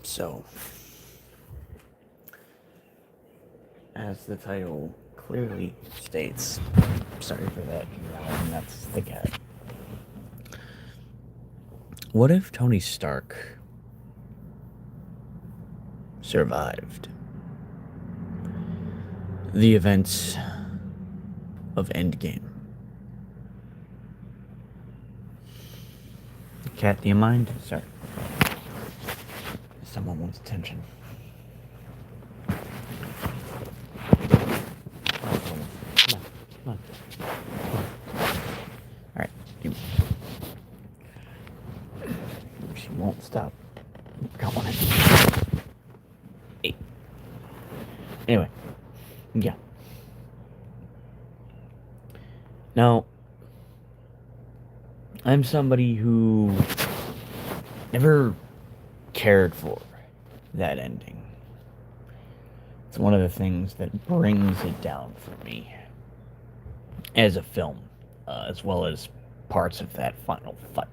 So, as the title clearly states, sorry for that, that's the cat. What if Tony Stark survived the events of Endgame? Cat, do you mind? Sorry. Someone wants attention. Come on. Alright. She won't stop going. Hey. Anyway. Yeah. Now, I'm somebody who never cared for that ending. It's one of the things that brings it down for me as a film, as well as parts of that final fight.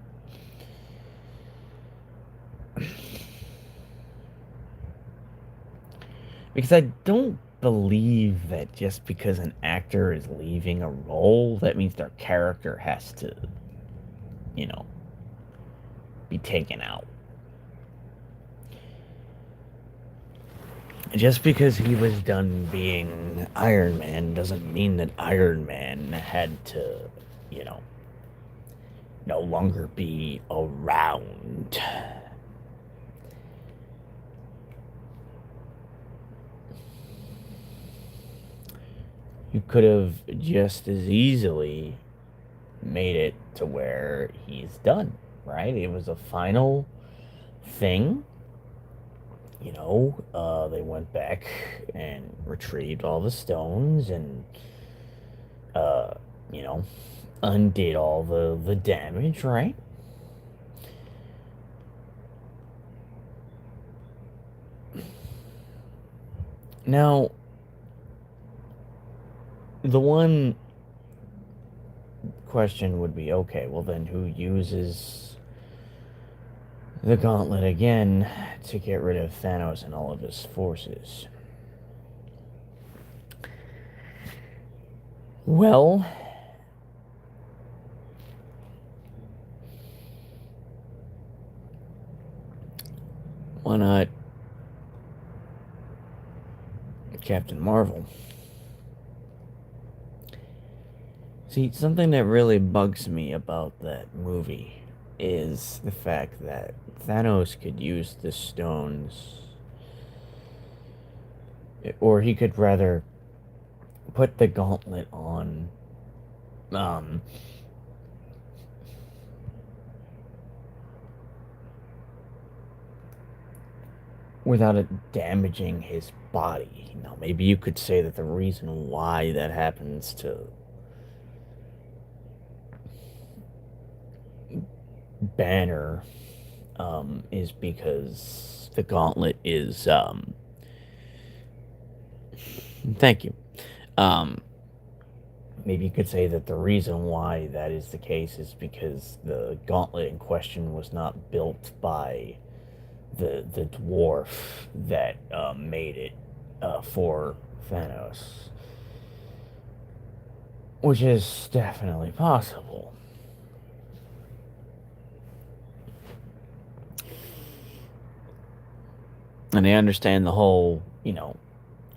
Because I don't believe that just because an actor is leaving a role, that means their character has to, be taken out. Just because he was done being Iron Man doesn't mean that Iron Man had to, you know, no longer be around. You could have just as easily made it to where he's done, right? It was a final thing. They went back and retrieved all the stones and, uh, you know, undid all the damage, right? Now, the one question would be, okay, well then who uses the gauntlet again to get rid of Thanos and all of his forces? Well, why not Captain Marvel? See, something that really bugs me about that movie is the fact that Thanos could use the stones, or he could rather put the gauntlet on, um, without it damaging his body. Maybe you could say that the reason why that happens to Banner is because the gauntlet is, thank you. Um, Maybe you could say that the reason why that is the case is because the gauntlet in question was not built by the dwarf that made it for Thanos, which is definitely possible. And I understand the whole,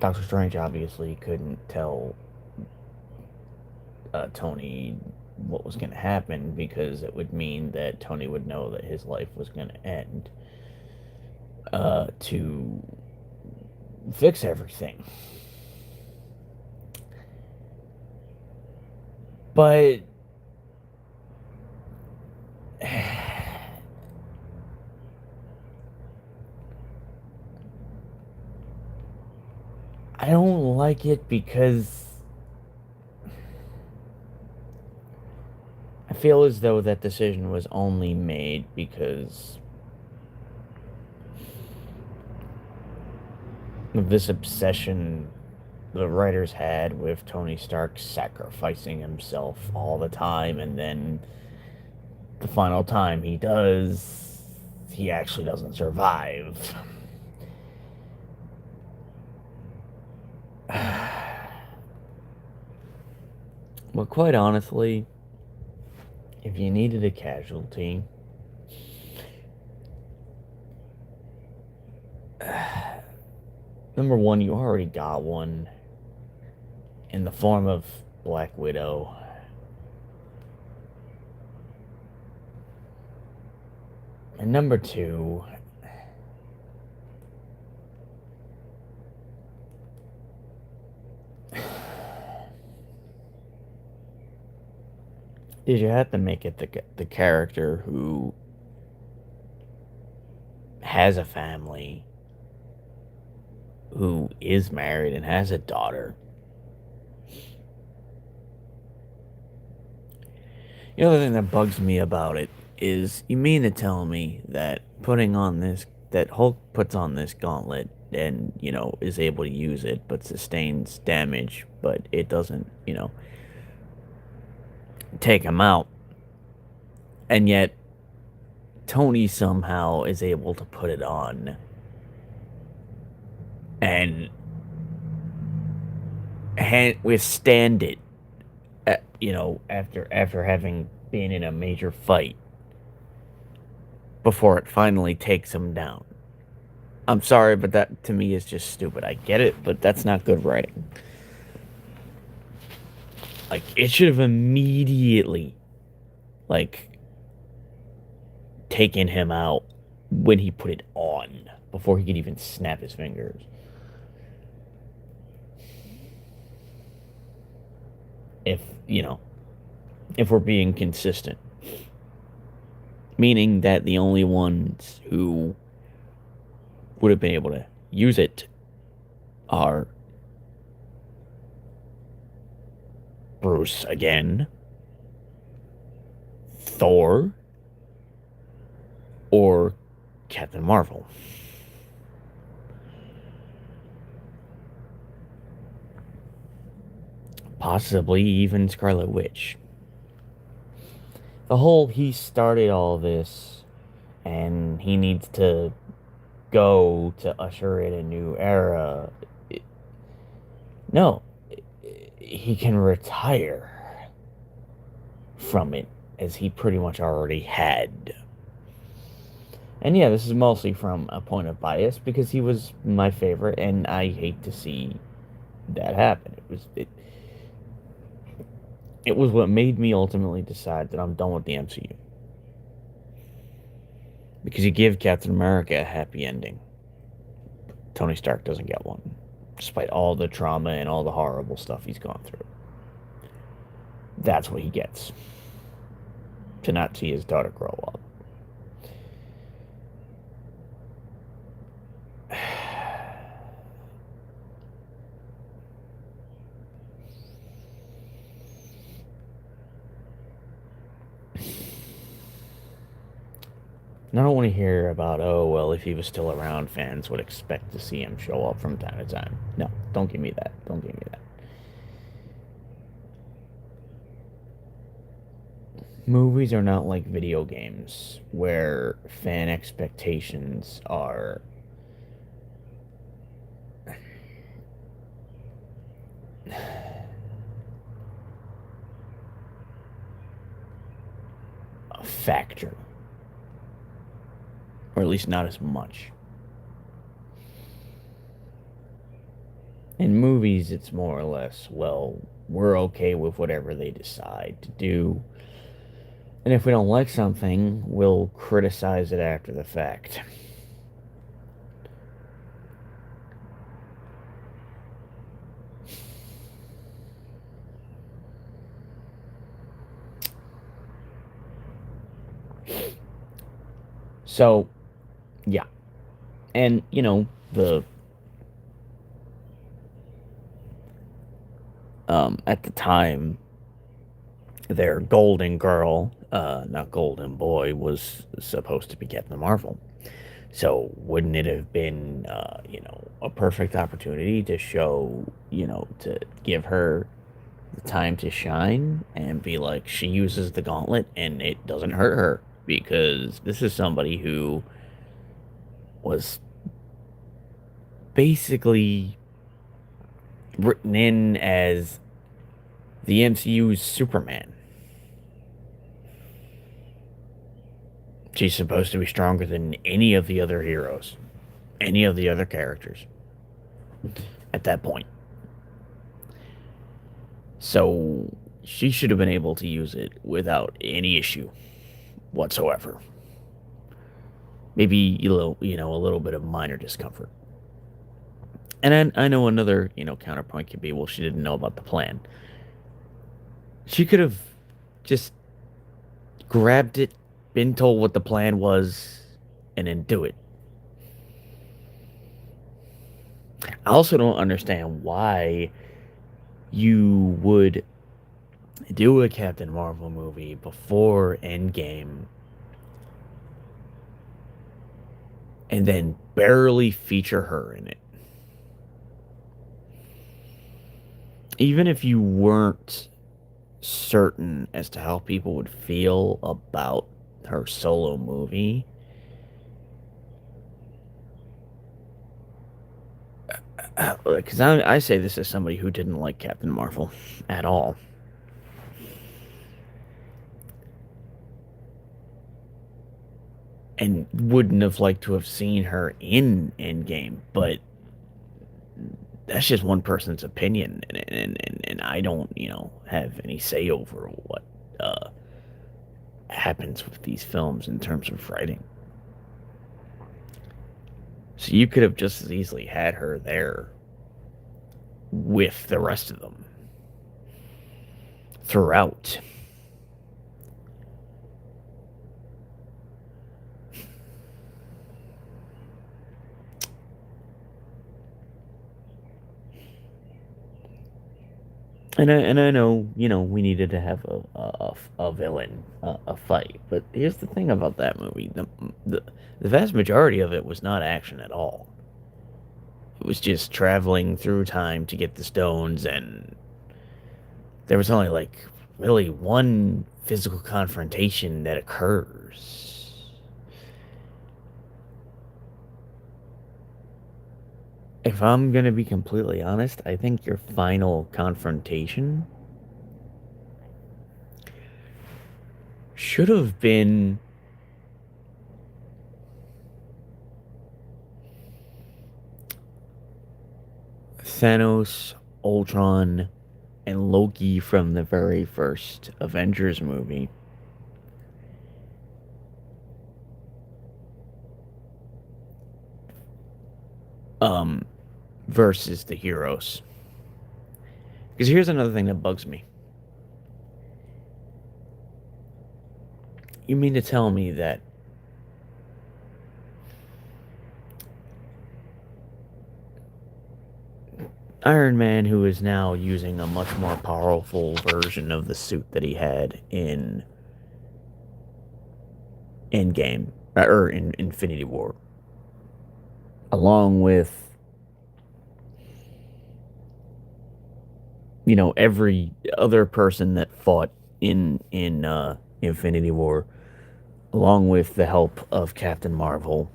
Doctor Strange obviously couldn't tell Tony what was going to happen because it would mean that Tony would know that his life was going to end to fix everything. But I don't like it because I feel as though that decision was only made because of this obsession the writers had with Tony Stark sacrificing himself all the time, and then the final time he does, he actually doesn't survive. But quite honestly, if you needed a casualty, number one, you already got one in the form of Black Widow. And number two, is you have to make it the character who has a family, who is married and has a daughter. The other thing that bugs me about it is, you mean to tell me that that Hulk puts on this gauntlet and, is able to use it, but sustains damage, but it doesn't, take him out. And yet, Tony somehow is able to put it on and withstand it, after having been in a major fight before it finally takes him down. I'm sorry, but that to me is just stupid. I get it, but that's not good writing. Like, it should have immediately, like, taken him out when he put it on, before he could even snap his fingers. If, if we're being consistent. Meaning that the only ones who would have been able to use it are Bruce again, Thor, or Captain Marvel. Possibly even Scarlet Witch. The whole he started all this and he needs to go to usher in a new era. No, he can retire from it, as he pretty much already had. And yeah, this is mostly from a point of bias, because he was my favorite, and I hate to see that happen. It was what made me ultimately decide that I'm done with the MCU. Because you give Captain America a happy ending, Tony Stark doesn't get one, despite all the trauma and all the horrible stuff he's gone through. That's what he gets. To not see his daughter grow up. And I don't want to hear about, oh, well, if he was still around, fans would expect to see him show up from time to time. No, don't give me that. Don't give me that. Movies are not like video games, where fan expectations are a factor. Or at least not as much. In movies, it's more or less, well, we're okay with whatever they decide to do. And if we don't like something, we'll criticize it after the fact. So, yeah. And, at the time, their golden girl, not golden boy, was supposed to be Captain Marvel. So wouldn't it have been, a perfect opportunity to show, to give her the time to shine and be like, she uses the gauntlet and it doesn't hurt her, because this is somebody who was basically written in as the MCU's Superman. She's supposed to be stronger than any of the other heroes, any of the other characters at that point. So she should have been able to use it without any issue whatsoever. Maybe a little bit of minor discomfort. And I know another, counterpoint could be, well, she didn't know about the plan. She could have just grabbed it, been told what the plan was, and then do it. I also don't understand why you would do a Captain Marvel movie before Endgame and then barely feature her in it. Even if you weren't certain as to how people would feel about her solo movie, because I say this as somebody who didn't like Captain Marvel at all. And wouldn't have liked to have seen her in Endgame, but that's just one person's opinion, and I don't, have any say over what uh, happens with these films in terms of writing. So you could have just as easily had her there with the rest of them throughout. And I know, we needed to have a villain, a fight. But here's the thing about that movie: the the vast majority of it was not action at all. It was just traveling through time to get the stones, and there was only like really one physical confrontation that occurs. If I'm gonna be completely honest, I think your final confrontation should have been Thanos, Ultron, and Loki from the very first Avengers movie. Um, versus the heroes. Because here's another thing that bugs me. You mean to tell me that Iron Man, who is now using a much more powerful version of the suit that he had in Endgame, or in Infinity War, along with, every other person that fought in Infinity War, along with the help of Captain Marvel,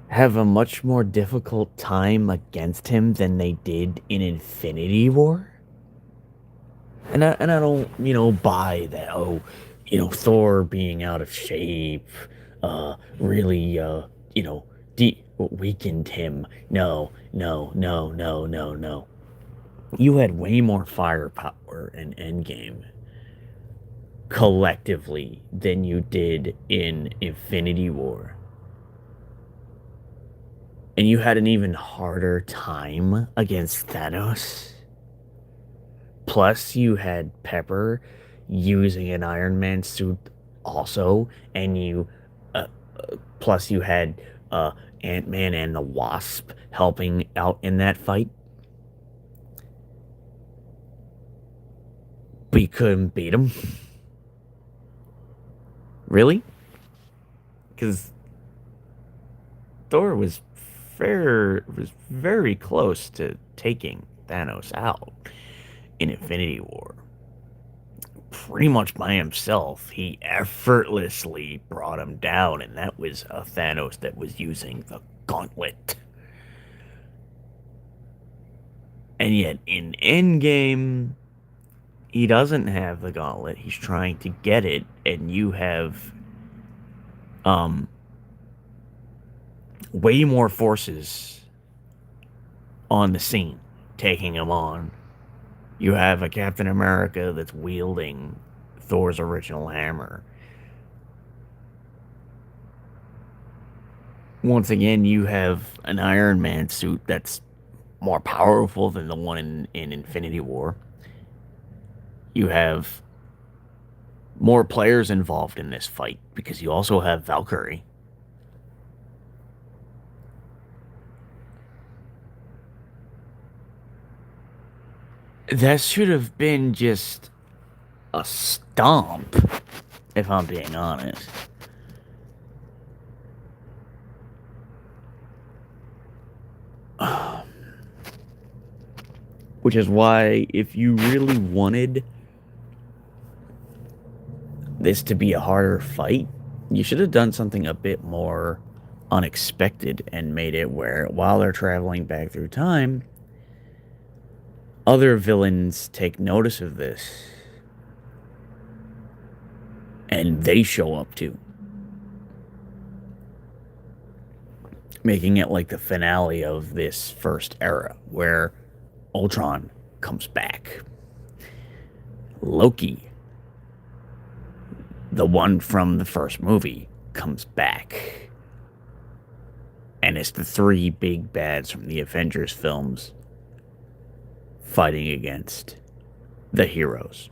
have a much more difficult time against him than they did in Infinity War. And I don't, buy that, oh, Thor being out of shape, really, weakened him. No, no, no, no, no, no. You had way more firepower in Endgame collectively than you did in Infinity War. And you had an even harder time against Thanos. Plus, you had Pepper using an Iron Man suit also, and plus you had Ant-Man and the Wasp helping out in that fight. But you couldn't beat him. Really? Because Thor was very close to taking Thanos out in Infinity War. pretty much by himself. He effortlessly brought him down, and that was a Thanos that was using the gauntlet. And yet, in Endgame, he doesn't have the gauntlet. He's trying to get it, and you have um way more forces on the scene taking him on. You have a Captain America that's wielding Thor's original hammer. Once again, you have an Iron Man suit that's more powerful than the one in Infinity War. You have more players involved in this fight because you also have Valkyrie. That should have been just a stomp, if I'm being honest. Which is why, if you really wanted this to be a harder fight, you should have done something a bit more unexpected and made it where, while they're traveling back through time, other villains take notice of this and they show up too. Making it like the finale of this first era where Ultron comes back. Loki, the one from the first movie, comes back. And it's the three big bads from the Avengers films fighting against the heroes.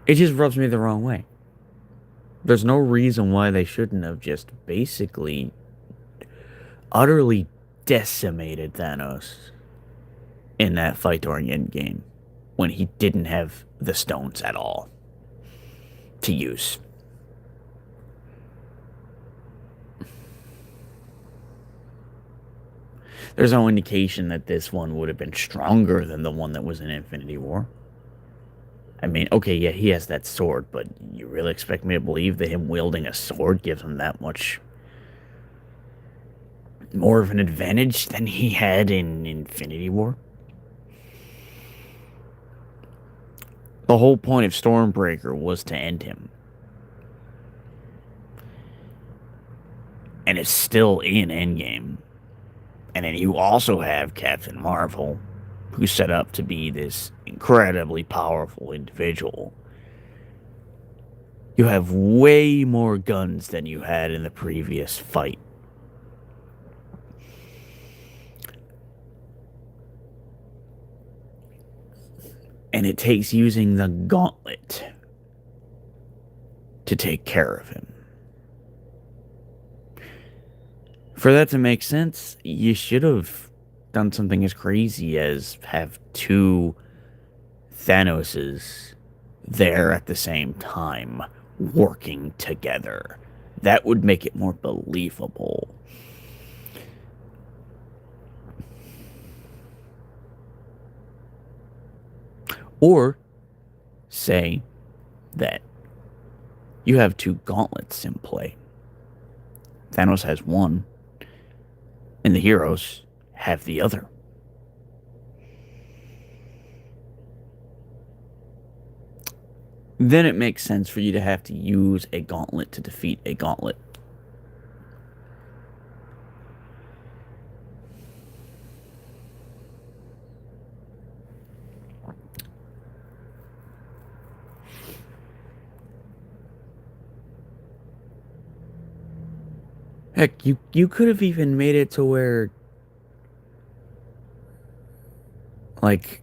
It just rubs me the wrong way. There's no reason why they shouldn't have just basically utterly decimated Thanos in that fight during Endgame when he didn't have the stones at all to use. There's no indication that this one would have been stronger than the one that was in Infinity War. I mean, okay, yeah, he has that sword, but you really expect me to believe that him wielding a sword gives him that much more of an advantage than he had in Infinity War? The whole point of Stormbreaker was to end him. And it's still in Endgame. And then you also have Captain Marvel, who's set up to be this incredibly powerful individual. You have way more guns than you had in the previous fight. And it takes using the gauntlet to take care of him. For that to make sense, you should have done something as crazy as have two Thanoses there at the same time, working together. That would make it more believable. Or say that you have two gauntlets in play. Thanos has one, and the heroes have the other. Then it makes sense for you to have to use a gauntlet to defeat a gauntlet. Heck, you could have even made it to where, like,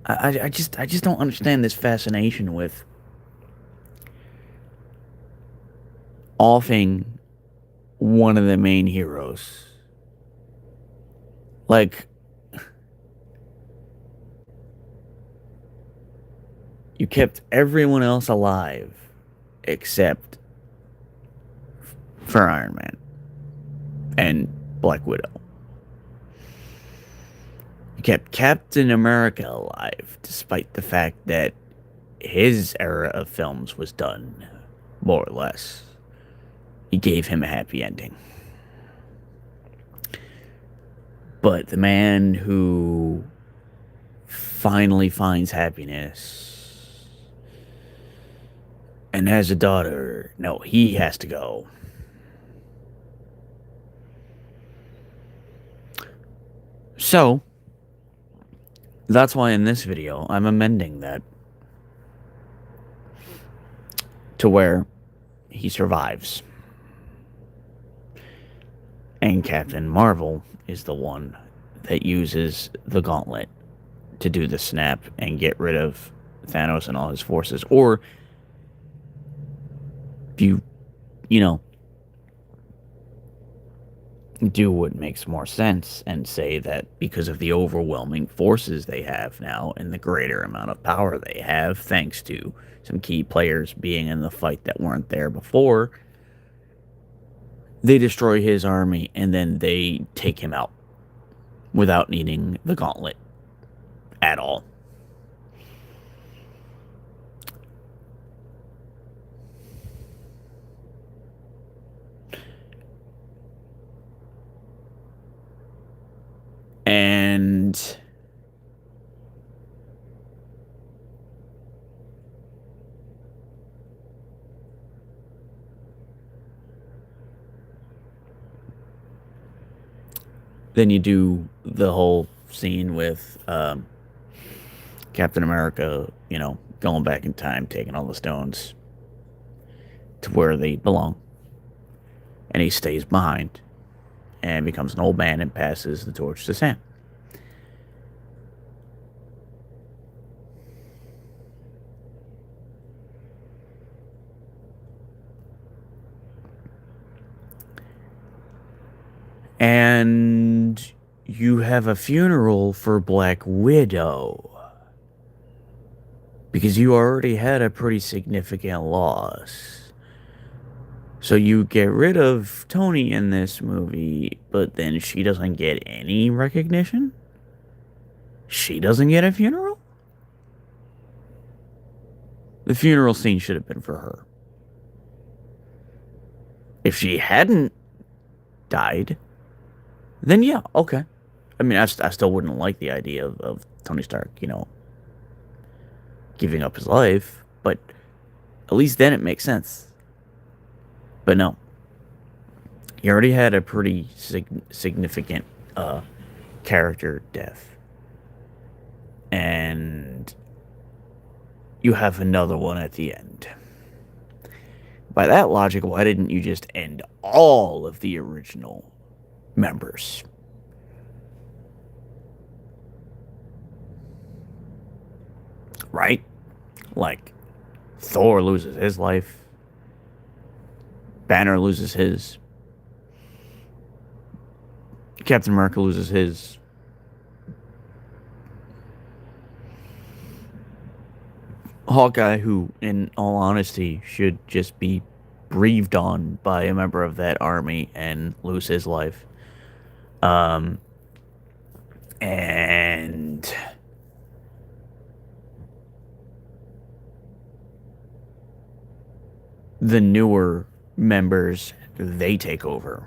I just don't understand this fascination with offing one of the main heroes. Like, you kept everyone else alive except for Iron Man. And Black Widow. You kept Captain America alive, despite the fact that his era of films was done, more or less. You gave him a happy ending. But the man who finally finds happiness and has a daughter, no, he has to go. So, that's why in this video, I'm amending that to where he survives. And Captain Marvel is the one that uses the gauntlet to do the snap and get rid of Thanos and all his forces. Or, if you know, do what makes more sense and say that because of the overwhelming forces they have now and the greater amount of power they have, thanks to some key players being in the fight that weren't there before, they destroy his army and then they take him out without needing the gauntlet at all. And then you do the whole scene with Captain America, going back in time, taking all the stones to where they belong. And he stays behind and becomes an old man and passes the torch to Sam. And you have a funeral for Black Widow. Because you already had a pretty significant loss. So you get rid of Tony in this movie, but then she doesn't get any recognition? She doesn't get a funeral? The funeral scene should have been for her. If she hadn't died, then yeah, okay. I mean, I still wouldn't like the idea of Tony Stark, giving up his life, but at least then it makes sense. But no. You already had a pretty significant character death. And you have another one at the end. By that logic, why didn't you just end all of the original members? Right? Like, Thor loses his life. Banner loses his. Captain America loses his. Hawkeye, who, in all honesty, should just be breathed on by a member of that army and lose his life. And the newer members, they take over.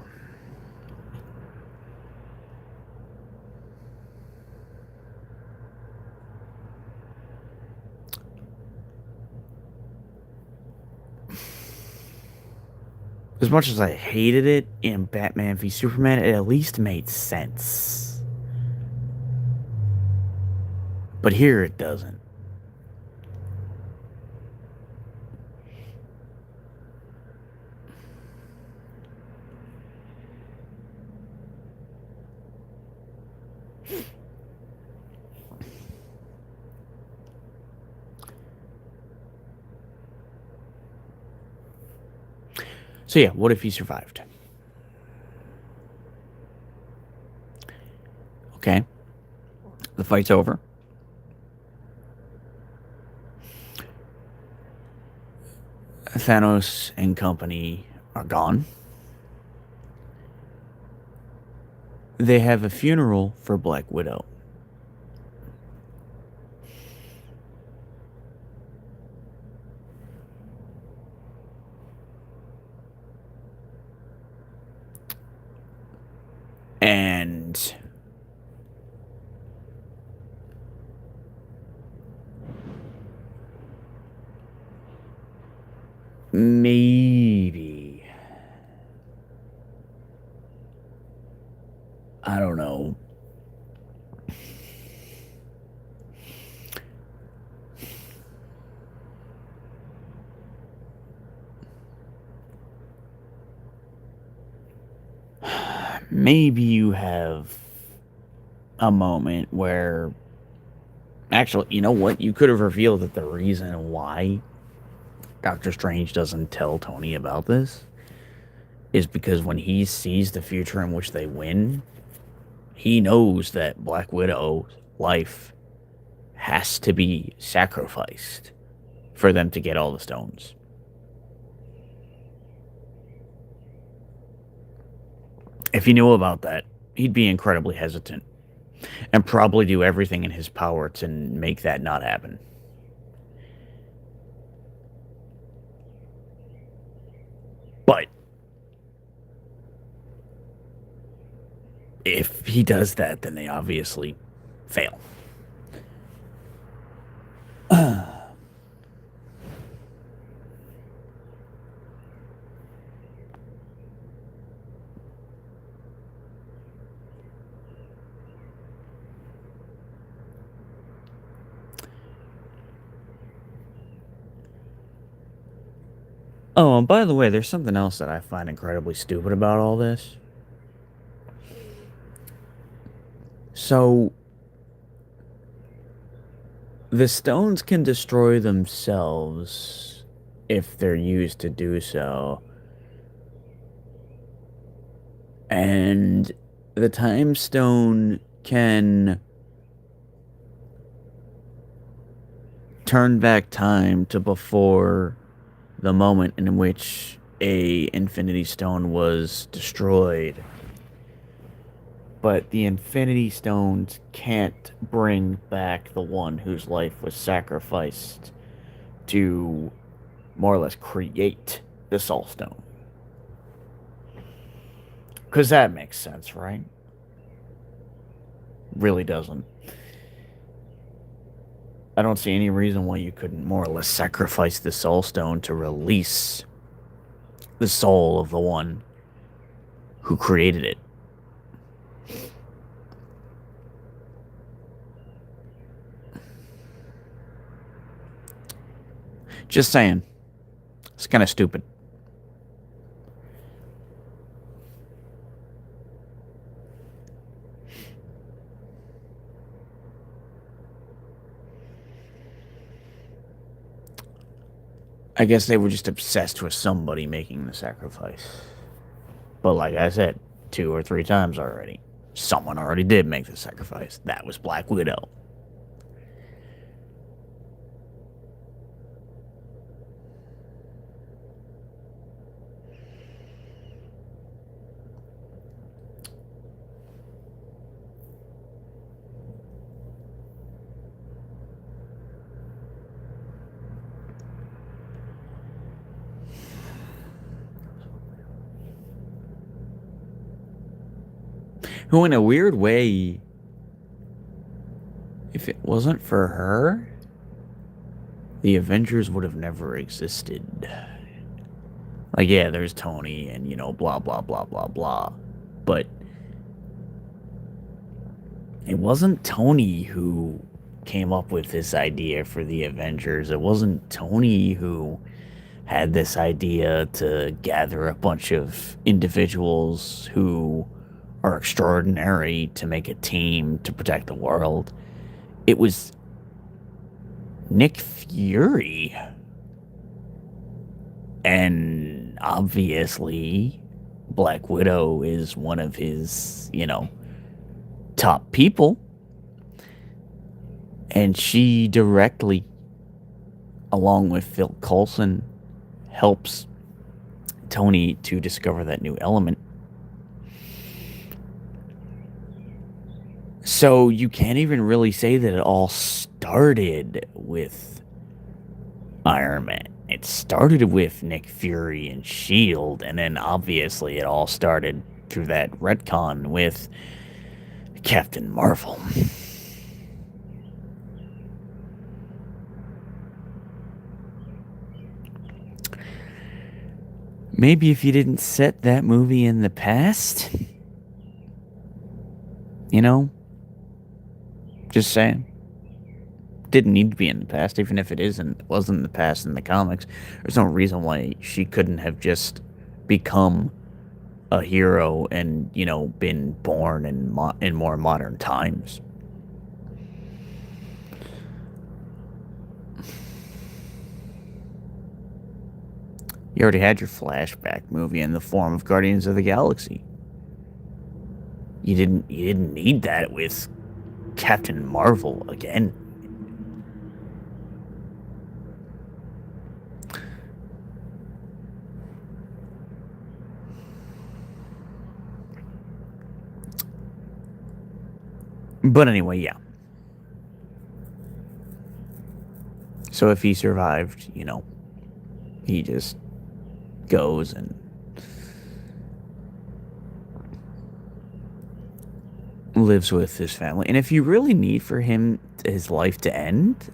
As much as I hated it in Batman v Superman, it at least made sense. But here it doesn't. So yeah, what if he survived? Okay. The fight's over. Thanos and company are gone. They have a funeral for Black Widow. And maybe, I don't know, maybe you have a moment where, actually, you know what? You could have revealed that the reason why Doctor Strange doesn't tell Tony about this is because when he sees the future in which they win, he knows that Black Widow's life has to be sacrificed for them to get all the stones. If he knew about that, he'd be incredibly hesitant and probably do everything in his power to make that not happen. But if he does that, then they obviously fail. Oh, and by the way, there's something else that I find incredibly stupid about all this. So, the stones can destroy themselves if they're used to do so. And the time stone can turn back time to before the moment in which a infinity stone was destroyed. But the infinity stones can't bring back the one whose life was sacrificed to more or less create the soul stone. Because that makes sense, right? Really doesn't. I don't see any reason why you couldn't more or less sacrifice the soul stone to release the soul of the one who created it. Just saying. It's kind of stupid. I guess they were just obsessed with somebody making the sacrifice. But like I said, 2 or 3 times already, someone already did make the sacrifice. That was Black Widow. Who, in a weird way, if it wasn't for her, the Avengers would have never existed. Like, yeah, there's Tony and, blah, blah, blah, blah, blah. But it wasn't Tony who came up with this idea for the Avengers. It wasn't Tony who had this idea to gather a bunch of individuals who are extraordinary to make a team to protect the world. It was Nick Fury. And obviously, Black Widow is one of his, top people. And she directly, along with Phil Coulson, helps Tony to discover that new element. So you can't even really say that it all started with Iron Man. It started with Nick Fury and Shield, and then obviously it all started through that retcon with Captain Marvel. Maybe if you didn't set that movie in the past, you know, just saying. Didn't need to be in the past, even if it wasn't in the past in the comics. There's no reason why she couldn't have just become a hero and been born in more modern times. You already had your flashback movie in the form of Guardians of the Galaxy. You didn't need that with Captain Marvel again. But anyway, yeah. So if he survived, he just goes and lives with his family. And if you really need for his life to end,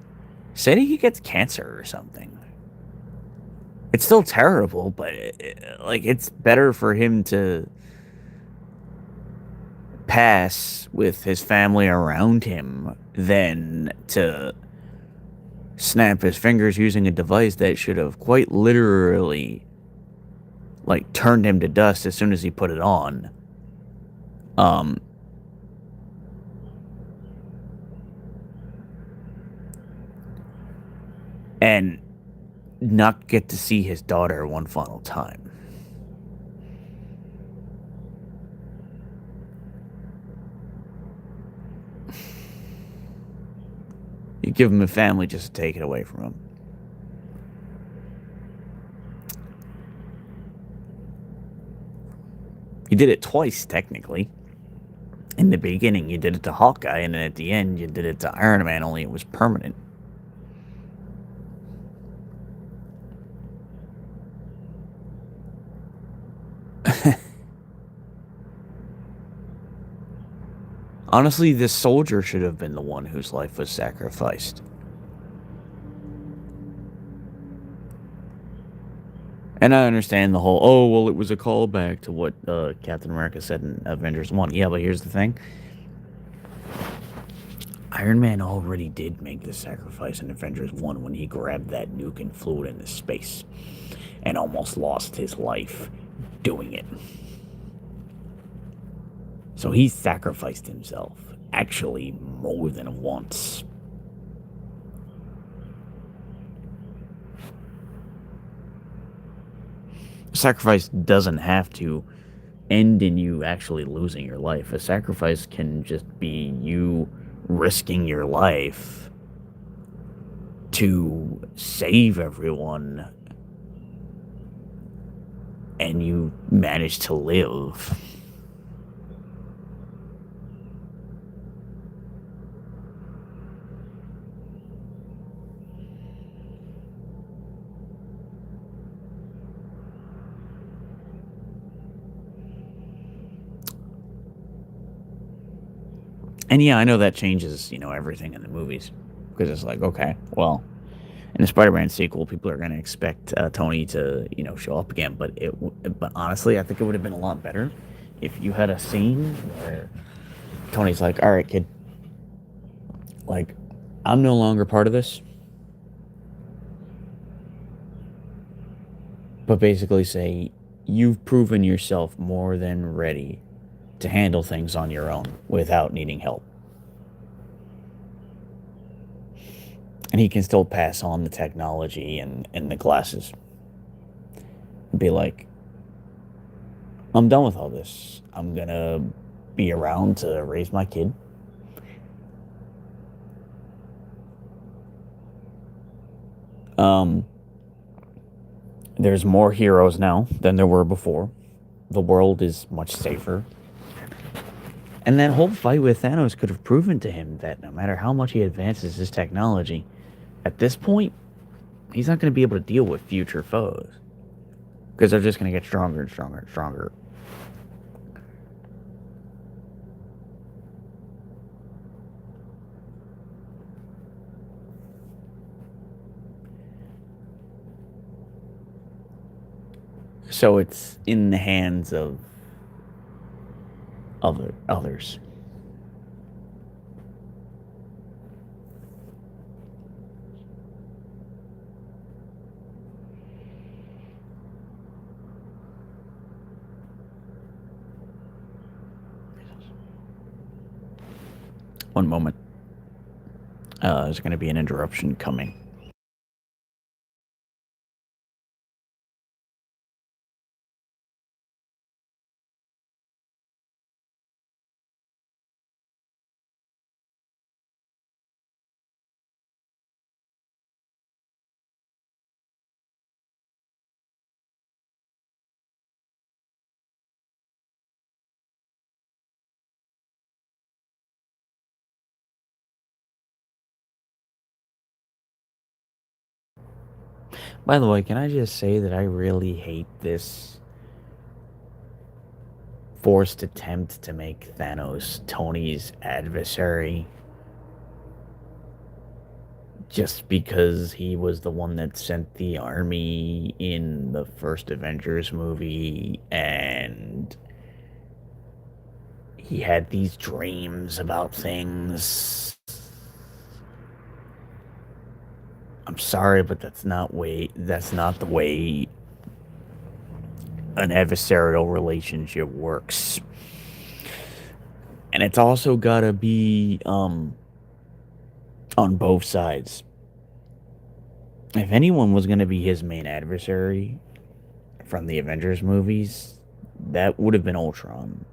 say that he gets cancer or something. It's still terrible, but it's better for him to pass with his family around him than to snap his fingers using a device that should have quite literally turned him to dust as soon as he put it on. And not get to see his daughter one final time. You give him a family just to take it away from him. You did it twice, technically. In the beginning, you did it to Hawkeye, and then at the end, you did it to Iron Man, only it was permanent. Honestly, this soldier should have been the one whose life was sacrificed. And I understand the whole, oh, well, it was a callback to what Captain America said in Avengers 1. Yeah, but here's the thing. Iron Man already did make the sacrifice in Avengers 1 when he grabbed that nuke and flew it into space and almost lost his life doing it. So he sacrificed himself, actually more than once. Sacrifice doesn't have to end in you actually losing your life. A sacrifice can just be you risking your life to save everyone, and you manage to live. And yeah, I know that changes, everything in the movies. Because it's like, okay, well, in the Spider-Man sequel, people are going to expect Tony to, show up again. But honestly, I think it would have been a lot better if you had a scene where Tony's like, all right, kid, I'm no longer part of this. But basically say, you've proven yourself more than ready to handle things on your own without needing help. And he can still pass on the technology and the glasses. Be like, I'm done with all this. I'm gonna be around to raise my kid. There's more heroes now than there were before. The world is much safer. And that whole fight with Thanos could have proven to him that no matter how much he advances his technology, at this point, he's not going to be able to deal with future foes because they're just going to get stronger and stronger and stronger. So it's in the hands of others. One moment. There's going to be an interruption coming. By the way, can I just say that I really hate this forced attempt to make Thanos Tony's adversary just because he was the one that sent the army in the first Avengers movie and he had these dreams about things. I'm sorry, but that's not the way an adversarial relationship works. And it's also gotta be on both sides. If anyone was gonna be his main adversary from the Avengers movies, that would have been Ultron.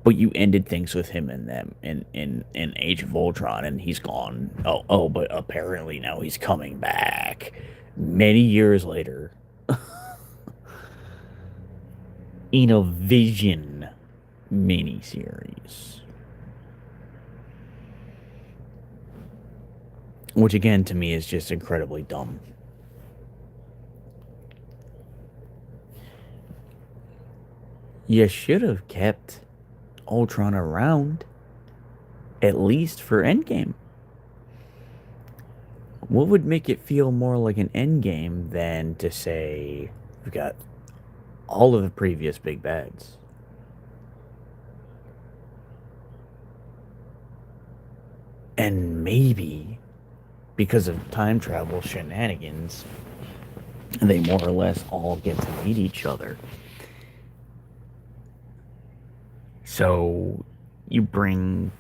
But you ended things with him in them in Age of Ultron, and he's gone. But apparently now he's coming back many years later in a Vision miniseries, which again to me is just incredibly dumb. You should have kept Ultron around at least for Endgame. What would make it feel more like an Endgame than to say we've got all of the previous big bads? And maybe because of time travel shenanigans, they more or less all get to meet each other. So you bring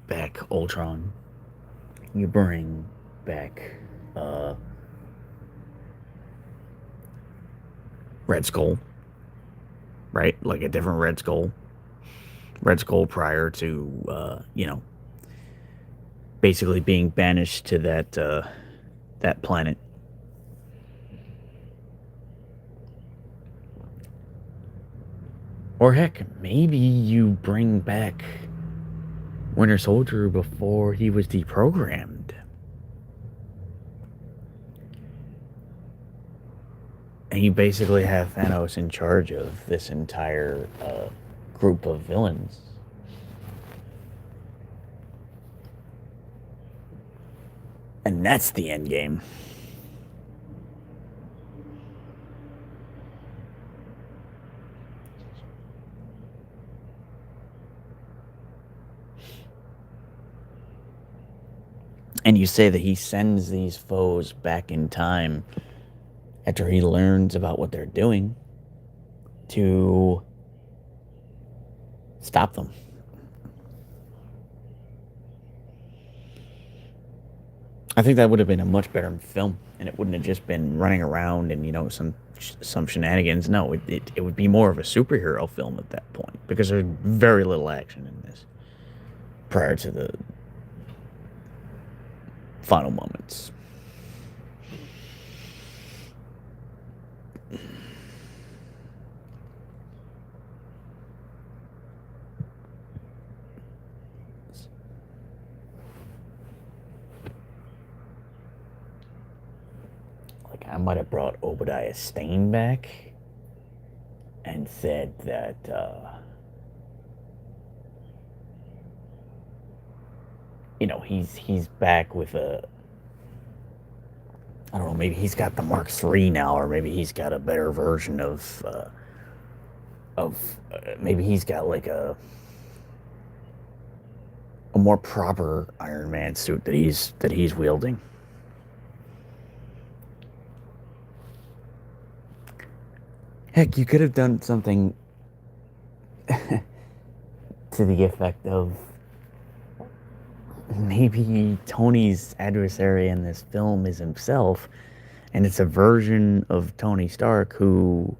back Ultron, you bring back Red Skull, right? Like a different Red Skull. Red Skull prior to, basically being banished to that planet. Or heck, maybe you bring back Winter Soldier before he was deprogrammed. And you basically have Thanos in charge of this entire group of villains. And that's the end game. And you say that he sends these foes back in time after he learns about what they're doing to stop them. I think that would have been a much better film, and it wouldn't have just been running around and some shenanigans. No, it would be more of a superhero film at that point because there's very little action in this prior to the final moments. I might have brought Obadiah Stane back and said that he's back with a, I don't know, maybe he's got the Mark III now, or maybe he's got a better version of maybe he's got like a more proper Iron Man suit that he's wielding. Heck, you could have done something to the effect of maybe Tony's adversary in this film is himself, and it's a version of Tony Stark who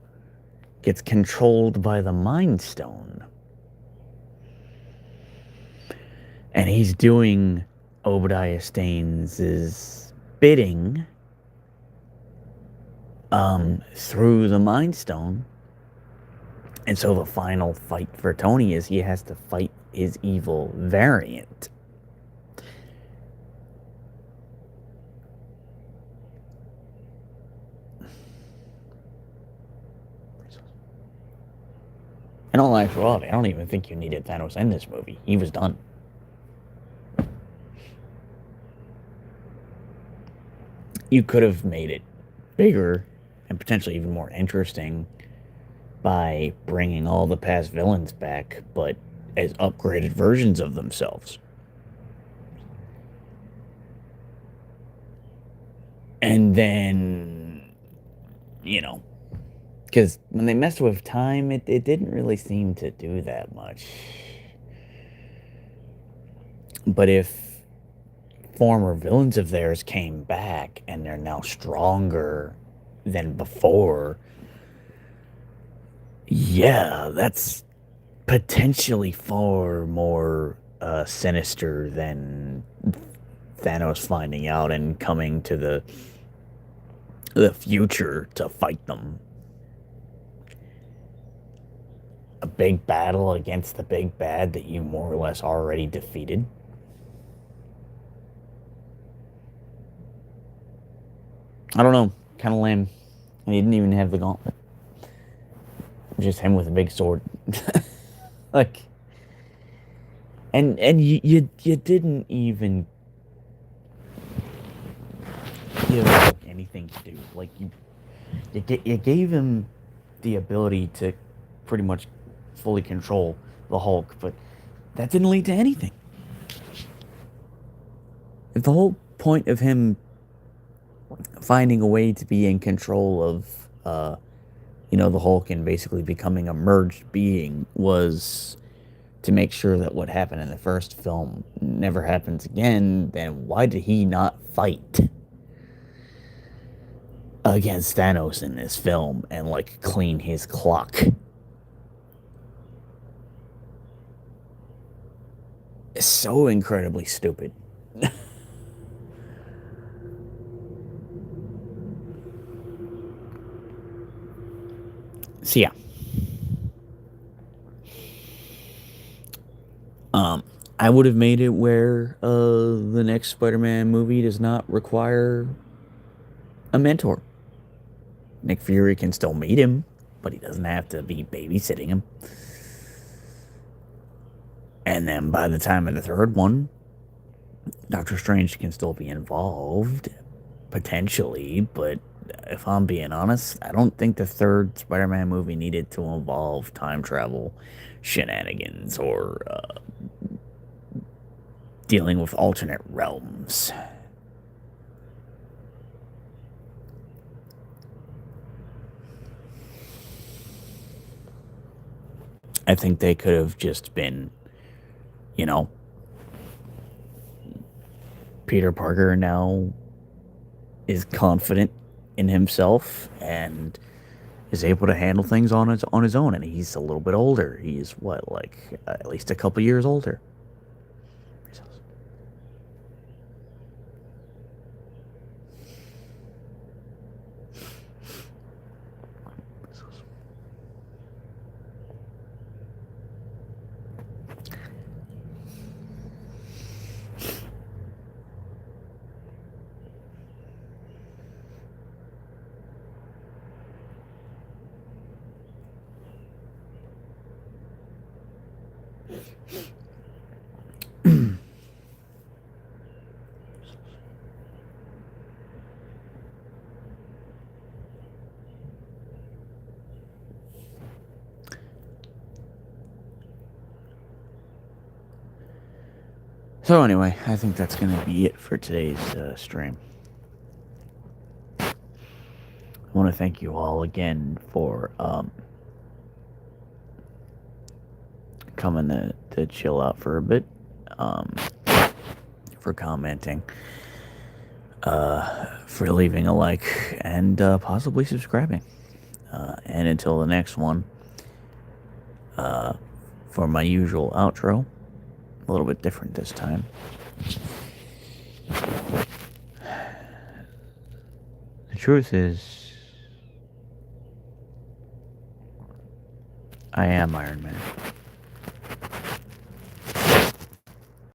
gets controlled by the Mind Stone. And he's doing Obadiah Stane's bidding through the Mind Stone. And so the final fight for Tony is he has to fight his evil variant. In all actuality, I don't even think you needed Thanos in this movie. He was done. You could have made it bigger and potentially even more interesting by bringing all the past villains back, but as upgraded versions of themselves. And then, because when they messed with time, it didn't really seem to do that much. But if former villains of theirs came back and they're now stronger than before, yeah, that's potentially far more sinister than Thanos finding out and coming to the future to fight them. A big battle against the big bad that you more or less already defeated. I don't know, kind of lame. And he didn't even have the gauntlet. Just him with a big sword. Like, and you didn't even give Hulk anything to do. Like you gave him the ability to pretty much fully control the Hulk, but that didn't lead to anything. If the whole point of him finding a way to be in control of the Hulk and basically becoming a merged being was to make sure that what happened in the first film never happens again, then why did he not fight against Thanos in this film and clean his clock? It's so incredibly stupid. So yeah. I would have made it where the next Spider-Man movie does not require a mentor. Nick Fury can still meet him, but he doesn't have to be babysitting him. And then by the time of the third one, Doctor Strange can still be involved, potentially, but if I'm being honest, I don't think the third Spider-Man movie needed to involve time travel shenanigans or dealing with alternate realms. I think they could have just been, Peter Parker now is confident in himself and is able to handle things on his own, and he's a little bit older. He's what, at least a couple years older. So anyway, I think that's going to be it for today's stream. I want to thank you all again for coming to chill out for a bit, for commenting, for leaving a like, and possibly subscribing. And until the next one, for my usual outro, a little bit different this time. The truth is, I am Iron Man.